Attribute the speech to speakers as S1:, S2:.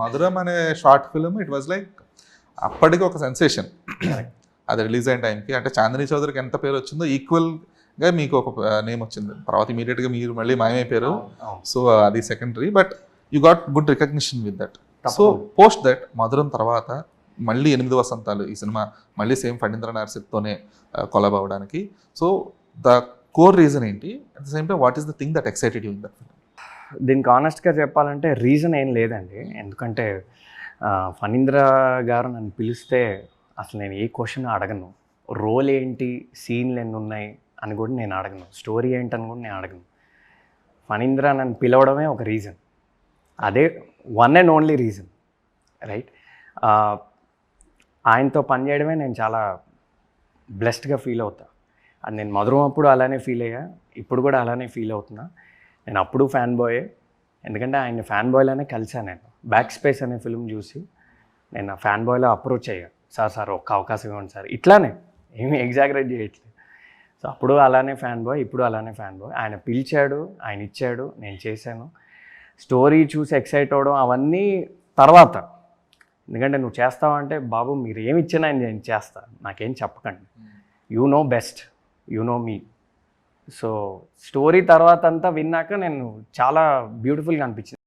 S1: మధురం అనే short film it was like అప్పటికి ఒక సెన్సేషన్. అది రిలీజ్ అయిన టైంకి అంటే చాందినీ చౌదరికి ఎంత పేరు వచ్చిందో ఈక్వల్గా మీకు ఒక నేమ్ వచ్చింది. తర్వాత ఇమీడియట్గా మీరు మళ్ళీ మాయమైపోయారు. సో అది secondary, but you got good recognition with that. So post that మధురం తర్వాత మళ్ళీ 8 వసంతాలు ఈ సినిమా మళ్ళీ సేమ్ ఫణీంద్ర నాయర్తోనే కొలాబ్ అవ్వడానికి. సో ద కోర్ రీజన్ ఏంటి? At the same time what is the thing that excited you in that film?
S2: దీనికి ఆనెస్ట్గా చెప్పాలంటే reason ఏం లేదండి. ఎందుకంటే ఫణీంద్ర గారు నన్ను పిలిస్తే అసలు నేను ఏ క్వశ్చన్ అడగను. రోల్ ఏంటి, సీన్లు ఎన్ని ఉన్నాయి అని కూడా నేను అడగను. స్టోరీ ఏంటని కూడా నేను అడగను. ఫణీంద్ర నన్ను పిలవడమే ఒక రీజన్. అదే one and only reason, right? ఆయనతో పనిచేయడమే నేను చాలా బ్లెస్డ్గా ఫీల్ అవుతా. అది నేను మధురం అప్పుడు అలానే ఫీల్ అయ్యా, ఇప్పుడు కూడా అలానే ఫీల్ అవుతున్నా. నేను అప్పుడు ఫ్యాన్ బాయే, ఎందుకంటే ఆయన ఫ్యాన్ బాయ్లోనే కలిసాను. నేను బ్యాక్ స్పేస్ అనే ఫిల్మ్ చూసి నేను ఆ ఫ్యాన్ బాయ్లో అప్రోచ్ అయ్యా. సార్ ఒక్క అవకాశం ఇవ్వండి సార్, ఇట్లానే ఏమీ ఎగ్జాగరేట్ చేయట్లేదు. సో అప్పుడు అలానే ఫ్యాన్ బాయ్, ఇప్పుడు అలానే ఫ్యాన్ బాయ్. ఆయన పిలిచాడు, ఆయన ఇచ్చాడు, నేను చేశాను. స్టోరీ చూసి ఎక్సైట్ అవ్వడం అవన్నీ తర్వాత. ఎందుకంటే నువ్వు చేస్తావంటే బాబు మీరు ఏమి ఇచ్చినా నేను చేస్తాను, నాకేం చెప్పకండి, you know best, you know me. So story తర్వాత అంతా విన్నాక నేను చాలా బ్యూటిఫుల్గా అనిపించింది.